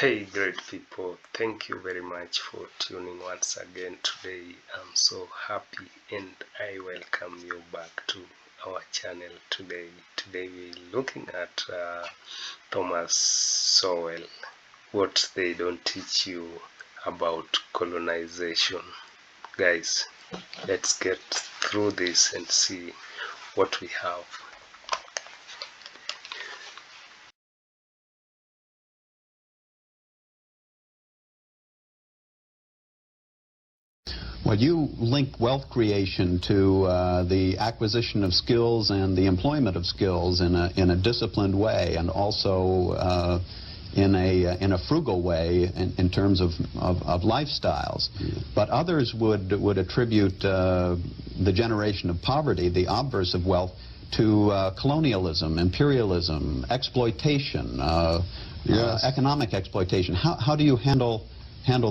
Hey, great people, thank you very much for tuning once again today. I'm so happy and I welcome you back to our channel today. Today we're looking at Thomas Sowell, what they don't teach you about colonization. Guys, let's get through this and see what we have. Well, you link wealth creation to the acquisition of skills and the employment of skills in a disciplined way, and also in a frugal way in terms of lifestyles. But others would attribute the generation of poverty, the obverse of wealth, to colonialism, imperialism, exploitation, economic exploitation. How do you handle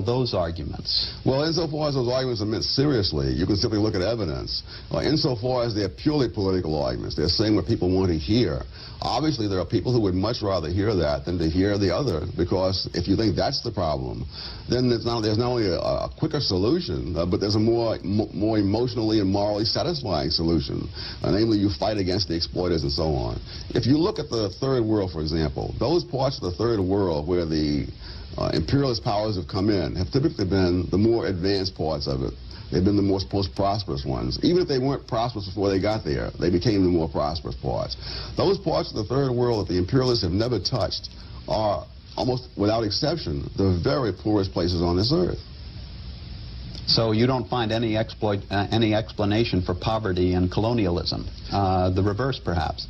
those arguments? Well, insofar as those arguments are meant seriously, you can simply look at evidence. Insofar as they're purely political arguments, they're saying what people want to hear. Obviously, there are people who would much rather hear that than to hear the other, because if you think that's the problem, then there's not only a quicker solution, but there's a more emotionally and morally satisfying solution. Namely, you fight against the exploiters and so on. If you look at the Third World, for example, those parts of the Third World where the imperialist powers have come in have typically been the more advanced parts of it. They've been the most prosperous ones. Even if they weren't prosperous before they got there, they became the more prosperous parts. Those parts of the Third World that the imperialists have never touched are, almost without exception, the very poorest places on this earth. So you don't find any explanation for poverty in colonialism? The reverse, perhaps?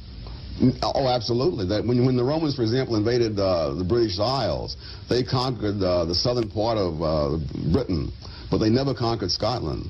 Oh, absolutely. That when the Romans, for example, invaded the British Isles, they conquered the southern part of Britain, but they never conquered Scotland.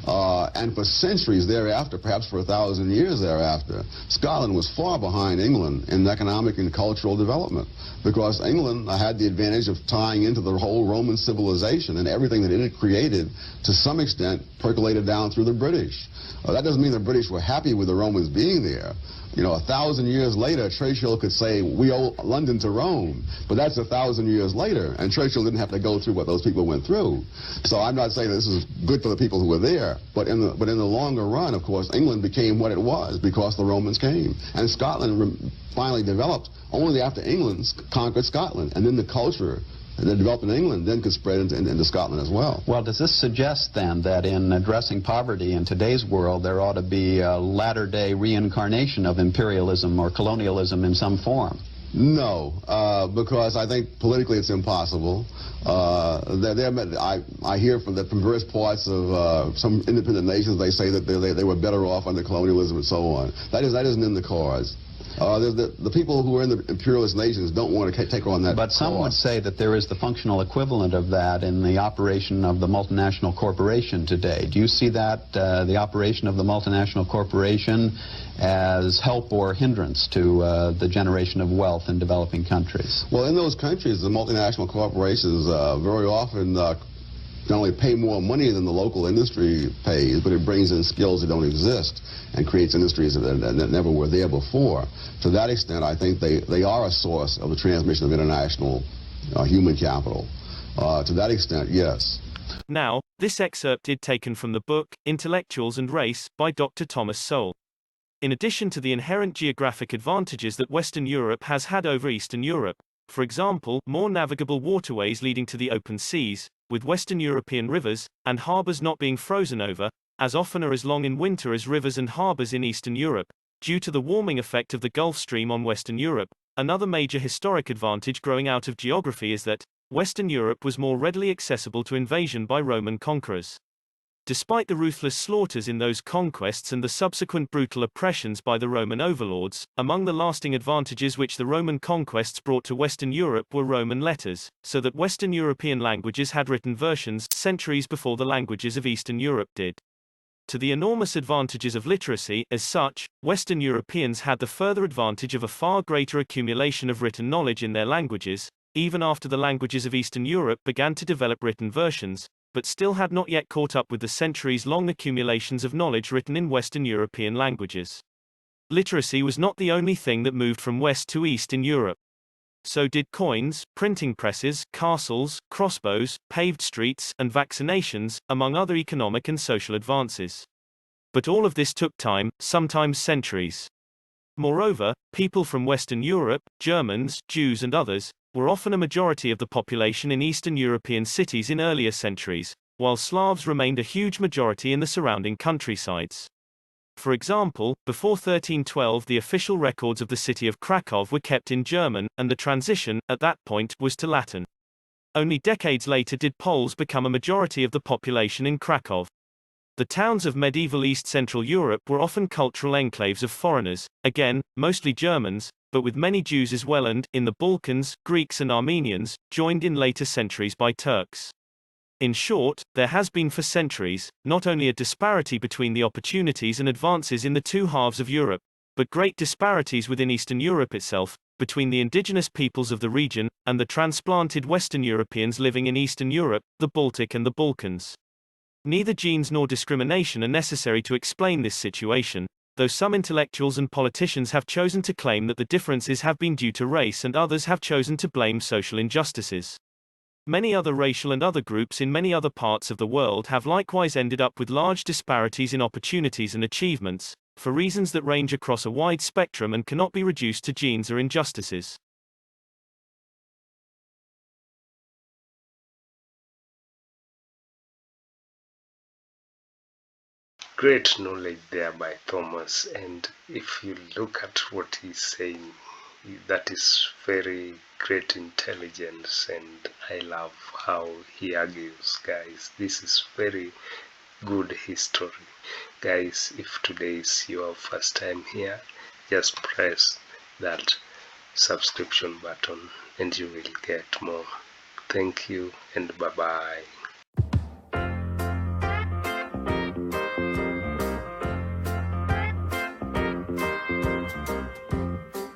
And for centuries thereafter, perhaps for 1,000 years thereafter, Scotland was far behind England in economic and cultural development, because England had the advantage of tying into the whole Roman civilization, and everything that it had created, to some extent, percolated down through the British. That doesn't mean the British were happy with the Romans being there. You know, 1,000 years later, Churchill could say, we owe London to Rome, but that's 1,000 years later, and Churchill didn't have to go through what those people went through. So I'm not saying this is good for the people who were there, but in the longer run, of course, England became what it was because the Romans came. And Scotland finally developed only after England conquered Scotland, and then the culture that developed in England then could spread into Scotland as well. Well, does this suggest then that in addressing poverty in today's world there ought to be a latter-day reincarnation of imperialism or colonialism in some form? No, because I think politically it's impossible. I hear from various parts of some independent nations, they say that they were better off under colonialism and so on. That isn't in the cards. The people who are in the imperialist nations don't want to take on that. But some would say that there is the functional equivalent of that in the operation of the multinational corporation today. Do you see that, the operation of the multinational corporation, as help or hindrance to the generation of wealth in developing countries? Well, in those countries, the multinational corporations very often not only pay more money than the local industry pays, but it brings in skills that don't exist and creates industries that never were there before. To that extent, I think they are a source of the transmission of international human capital. To that extent, yes. Now, this excerpt is taken from the book, Intellectuals and Race, by Dr. Thomas Sowell. In addition to the inherent geographic advantages that Western Europe has had over Eastern Europe, for example, more navigable waterways leading to the open seas, with Western European rivers and harbors not being frozen over, as often or as long in winter as rivers and harbors in Eastern Europe, due to the warming effect of the Gulf Stream on Western Europe. Another major historic advantage growing out of geography is that Western Europe was more readily accessible to invasion by Roman conquerors. Despite the ruthless slaughters in those conquests and the subsequent brutal oppressions by the Roman overlords, among the lasting advantages which the Roman conquests brought to Western Europe were Roman letters, so that Western European languages had written versions centuries before the languages of Eastern Europe did. To the enormous advantages of literacy, as such, Western Europeans had the further advantage of a far greater accumulation of written knowledge in their languages, even after the languages of Eastern Europe began to develop written versions, but still had not yet caught up with the centuries-long accumulations of knowledge written in Western European languages. Literacy was not the only thing that moved from West to East in Europe. so did coins, printing presses, castles, crossbows, paved streets, and vaccinations, among other economic and social advances. But all of this took time, sometimes centuries. Moreover, people from Western Europe, Germans, Jews and others, were often a majority of the population in Eastern European cities in earlier centuries, while Slavs remained a huge majority in the surrounding countrysides. For example, before 1312 the official records of the city of Krakow were kept in German, and the transition, at that point, was to Latin. Only decades later did Poles become a majority of the population in Krakow. The towns of medieval East Central Europe were often cultural enclaves of foreigners, again, mostly Germans, but with many Jews as well and, in the Balkans, Greeks and Armenians, joined in later centuries by Turks. In short, there has been for centuries, not only a disparity between the opportunities and advances in the two halves of Europe, but great disparities within Eastern Europe itself, between the indigenous peoples of the region, and the transplanted Western Europeans living in Eastern Europe, the Baltic and the Balkans. Neither genes nor discrimination are necessary to explain this situation, though some intellectuals and politicians have chosen to claim that the differences have been due to race and others have chosen to blame social injustices. Many other racial and other groups in many other parts of the world have likewise ended up with large disparities in opportunities and achievements, for reasons that range across a wide spectrum and cannot be reduced to genes or injustices. Great knowledge there by Thomas, and if you look at what he's saying, that is very great intelligence, and I love how he argues, guys. This is very good history. Guys, if today is your first time here, just press that subscription button and you will get more. Thank you and bye bye.